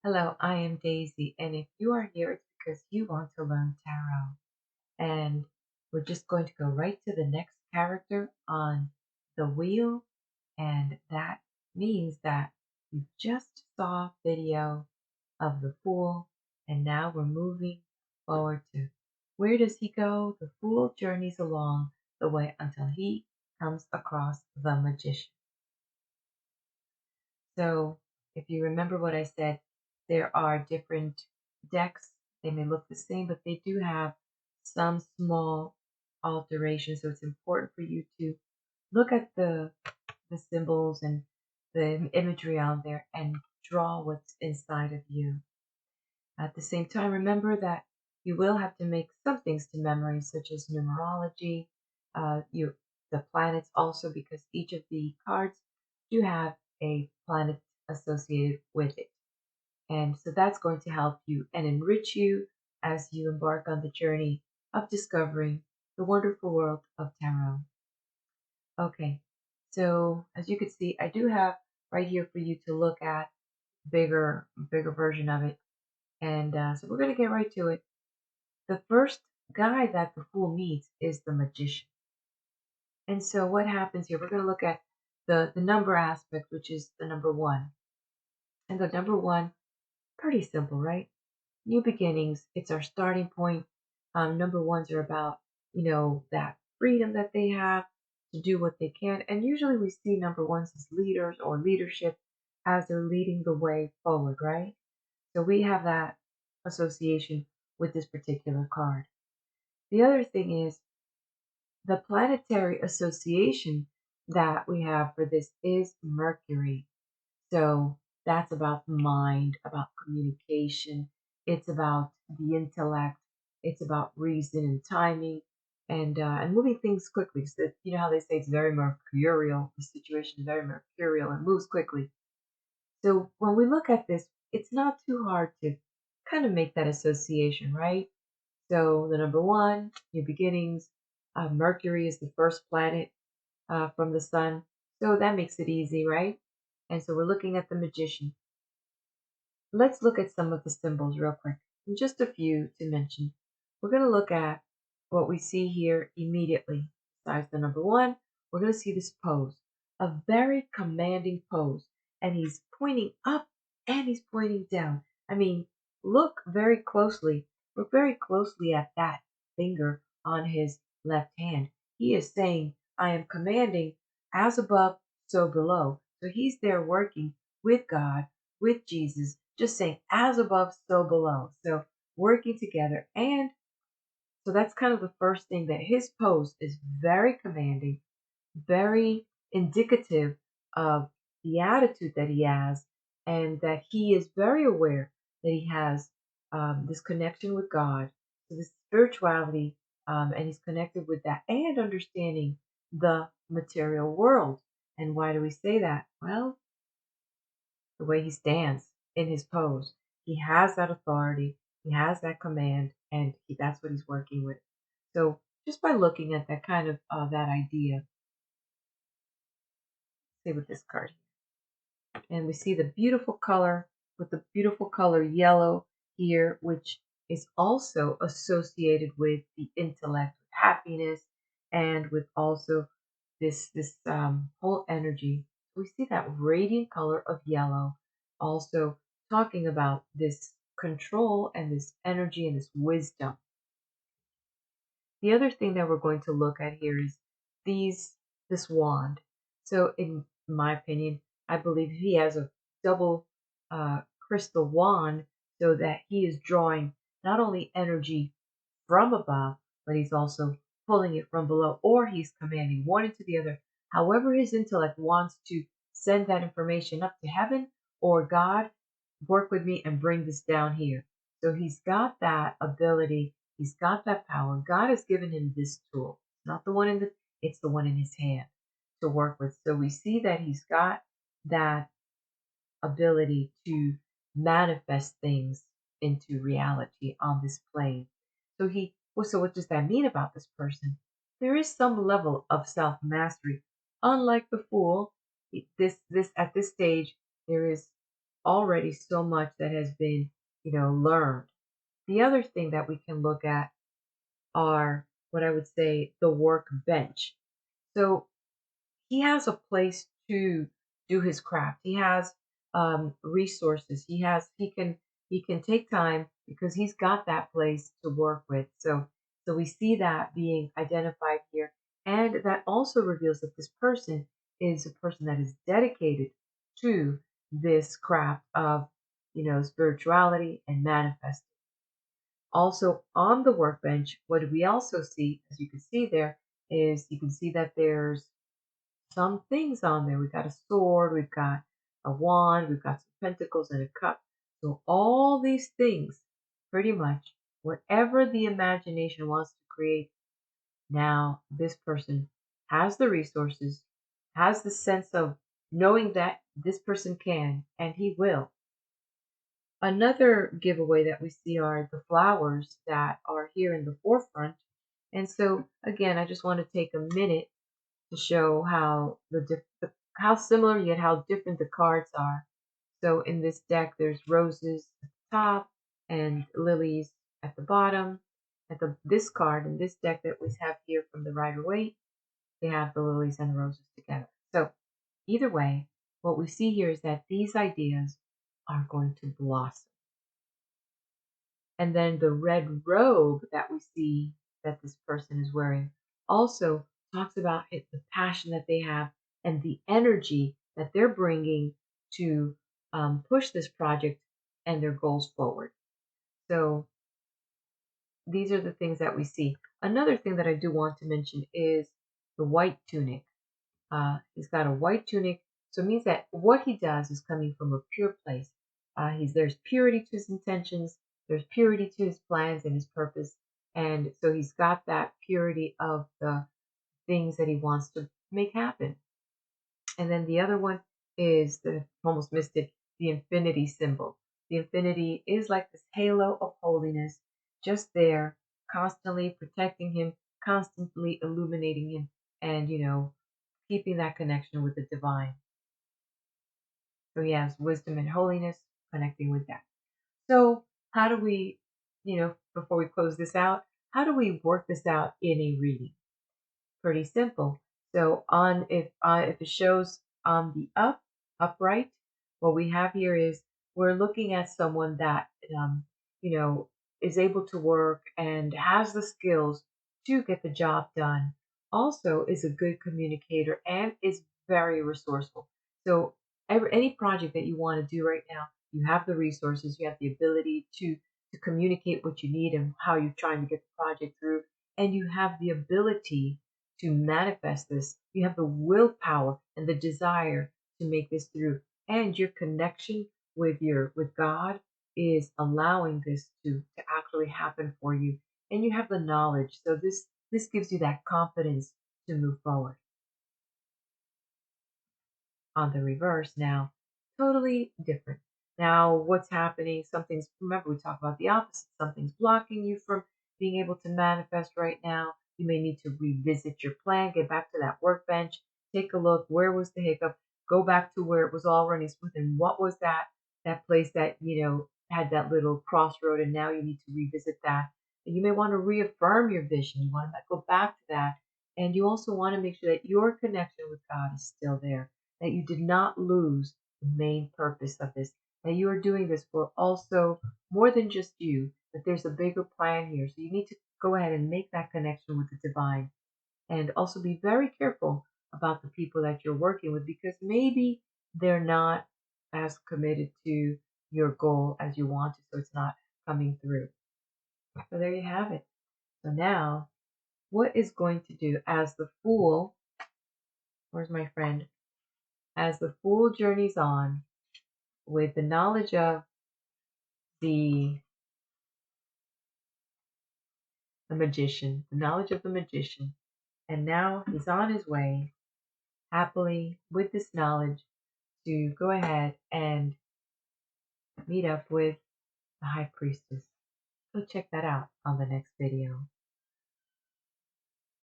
Hello, I am Daisy, and if you are here, it's because you want to learn tarot. And we're just going to go right to the next character on the wheel, and that means that you just saw a video of the Fool, and now we're moving forward to where does he go? The Fool journeys along the way until he comes across the Magician. So if you remember what I said, there are different decks. They may look the same, but they do have some small alterations. So it's important for you to look at the symbols and the imagery on there and draw what's inside of you. At the same time, remember that you will have to make some things to memory, such as numerology, the planets also, because each of the cards do have a planet associated with it. And so that's going to help you and enrich you as you embark on the journey of discovering the wonderful world of tarot. Okay, so as you can see, I do have right here for you to look at bigger version of it. And so we're going to get right to it. The first guy that the Fool meets is the Magician. And so what happens here, we're going to look at the number aspect, which is the number one. And the number one, pretty simple, right? New beginnings. It's our starting point. Number ones are about, that freedom that they have to do what they can. And usually we see number ones as leaders or leadership as they're leading the way forward, right? So we have that association with this particular card. The other thing is the planetary association that we have for this is Mercury. So that's about the mind, about communication. It's about the intellect. It's about reason and timing and moving things quickly. So you know how they say it's very mercurial. The situation is very mercurial and moves quickly. So when we look at this, it's not too hard to kind of make that association, right? So the number one, new beginnings. Mercury is the first planet from the sun. So that makes it easy, right? And so we're looking at the magician. Let's look at some of the symbols real quick. And just a few to mention. We're going to look at what we see here immediately. Besides the number one, we're going to see this pose, a very commanding pose. And he's pointing up and he's pointing down. I mean, look very closely. Look very closely at that finger on his left hand. He is saying, I am commanding as above, so below. So he's there working with God, with Jesus, just saying as above, so below. So working together. And so that's kind of the first thing, that his pose is very commanding, very indicative of the attitude that he has, and that he is very aware that he has this connection with God, so this spirituality, and he's connected with that and understanding the material world. And why do we say that? Well, the way he stands in his pose. He has that authority, he has that command, and that's what he's working with. So just by looking at that kind of that idea, say with this card, and we see the beautiful color with the beautiful color yellow here, which is also associated with the intellect, with happiness, and with also this whole energy. We see that radiant color of yellow, also talking about this control and this energy and this wisdom. The other thing that we're going to look at here is this wand. So in my opinion, I believe he has a double crystal wand, so that he is drawing not only energy from above, but he's also pulling it from below, or he's commanding one into the other. However his intellect wants to send that information up to heaven, or God, work with me and bring this down here. So he's got that ability. He's got that power. God has given him this tool. Not the one it's the one in his hand to work with. So we see that he's got that ability to manifest things into reality on this plane. So what does that mean about this person? There is some level of self mastery. Unlike the Fool, this at this stage, there is already so much that has been, learned. The other thing that we can look at are what I would say the workbench. So he has a place to do his craft. He has resources. He can take time because he's got that place to work with. So we see that being identified here, and that also reveals that this person is a person that is dedicated to this craft of spirituality and manifesting. Also on the workbench, what we also see, as you can see there, is you can see that there's some things on there. We've got a sword, we've got a wand, we've got some pentacles and a cup. So all these things, pretty much, whatever the imagination wants to create, now this person has the resources, has the sense of knowing that this person can and he will. Another giveaway that we see are the flowers that are here in the forefront. And so again, I just want to take a minute to show how how similar yet how different the cards are. So in this deck, there's roses at the top and lilies at the bottom. This card in this deck that we have here from the rider-waite, they have the lilies and the roses together. So either way, what we see here is that these ideas are going to blossom. And then the red robe that we see that this person is wearing also talks about the passion that they have and the energy that they're bringing to push this project and their goals forward. So these are the things that we see. Another thing that I do want to mention is the white tunic. He's got a white tunic, so it means that what he does is coming from a pure place. There's purity to his intentions, there's purity to his plans and his purpose, and so he's got that purity of the things that he wants to make happen. And then the other one is almost missed it, the infinity symbol. The infinity is like this halo of holiness, just there, constantly protecting him, constantly illuminating him, and keeping that connection with the divine. So he has wisdom and holiness, connecting with that. So how do we, before we close this out, how do we work this out in a reading? Pretty simple. So if it shows on the upright, what we have here is we're looking at someone that you know is able to work and has the skills to get the job done. Also is a good communicator and is very resourceful. So any project that you want to do right now, you have the resources, you have the ability to communicate what you need and how you're trying to get the project through, and you have the ability to manifest this. You have the willpower and the desire to make this through. And your connection with God is allowing this to actually happen for you. And you have the knowledge. So this gives you that confidence to move forward. On the reverse now, totally different. Now, what's happening? Remember, we talked about the opposite. Something's blocking you from being able to manifest right now. You may need to revisit your plan, get back to that workbench, take a look. Where was the hiccup? Go back to where it was all running smooth. And what was that place that, had that little crossroad, and now you need to revisit that. And you may want to reaffirm your vision. You want to go back to that. And you also want to make sure that your connection with God is still there, that you did not lose the main purpose of this, that you are doing this for also more than just you, that there's a bigger plan here. So you need to go ahead and make that connection with the divine, and also be very careful about the people that you're working with, because maybe they're not as committed to your goal as you want to, so it's not coming through. So there you have it. So now, what is going to do as the fool, where's my friend? As the fool journeys on with the knowledge of the the magician, and now he's on his way happily with this knowledge to go ahead and meet up with the high priestess. Go check that out on the next video.